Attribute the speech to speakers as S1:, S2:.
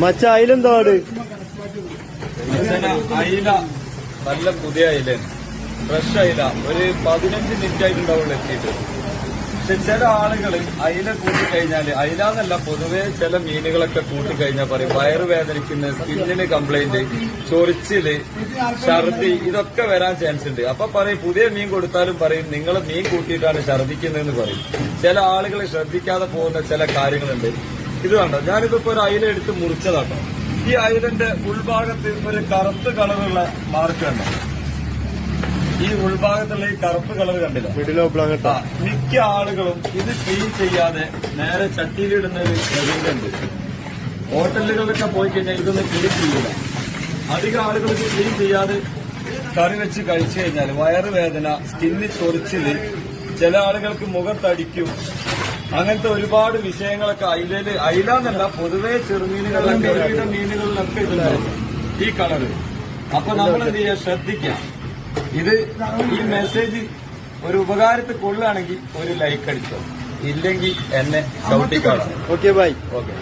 S1: മച്ച അയിലെന്താട്
S2: അയില നല്ല പുതിയ അയിലാണ്, ഫ്രഷ് അയില. ഒരു 15 മിനിറ്റ് ആയിട്ടുണ്ടാവുള്ളൂ എത്തിയിട്ട്. പക്ഷെ ചില ആളുകൾ അയില കൂട്ടിക്കഴിഞ്ഞാല്, അയില എന്നല്ല പൊതുവെ ചില മീനുകളൊക്കെ കൂട്ടിക്കഴിഞ്ഞാൽ പറയും വയറുവേദനിക്കുന്ന, സ്കിന്നിന് കംപ്ലൈന്റ്, ചൊറിച്ചില്, ഛർദി ഇതൊക്കെ വരാൻ ചാൻസ് ഉണ്ട്. അപ്പൊ പറയും പുതിയ മീൻ കൊടുത്താലും പറയും നിങ്ങൾ മീൻ കൂട്ടിയിട്ടാണ് ഛർദിക്കുന്നതെന്ന് പറയും. ചില ആളുകൾ ശ്രദ്ധിക്കാതെ പോകുന്ന ചില കാര്യങ്ങളുണ്ട്. ഇത് കണ്ടോ, ഞാനിതിപ്പോ ഒരു അയില എടുത്ത് മുറിച്ചതാട്ടോ. ഈ അയിലന്റെ ഉൾഭാഗത്ത് ഒരു കറുപ്പ് കളറുള്ള മാർക്ക് കണ്ടോ? ഈ ഉൾഭാഗത്തുള്ള ഈ കറുപ്പ് കളർ കണ്ടില്ല? മിക്ക ആളുകളും ഇത് ക്ലീൻ ചെയ്യാതെ നേരെ ചട്ടിയിലിടുന്ന ഒരു പ്രവണതയുണ്ട്. ഹോട്ടലുകളിലൊക്കെ പോയി കഴിഞ്ഞാൽ ഇതൊന്നും ക്ലീൻ ചെയ്യില്ല. അധികം ആളുകൾ ഇത് ക്ലീൻ ചെയ്യാതെ കറി വെച്ച് കഴിച്ചു കഴിഞ്ഞാൽ വയറുവേദന, സ്കിന്നിൽ ചൊറിച്ചില്, ചില ആളുകൾക്ക് മുഖത്തടിക്കും, അങ്ങനത്തെ ഒരുപാട് വിഷയങ്ങളൊക്കെ അയില എന്നല്ല പൊതുവെ ചെറുമീനുകളിലൊക്കെ ഒരുവിധ മീനുകളിലൊക്കെ ഇതുണ്ടാവും ഈ കളറ്. അപ്പൊ നമ്മൾ എന്ത് ചെയ്യാ, ശ്രദ്ധിക്കാം. ഇത് ഈ മെസ്സേജ് ഒരു ഉപകാരത്തിൽ കൊള്ളുകയാണെങ്കിൽ ഒരു ലൈക്ക് അടിച്ചോ, ഇല്ലെങ്കിൽ എന്നെ ചവിട്ടിക്കാണാം.
S1: Okay bye.
S2: ഓക്കെ.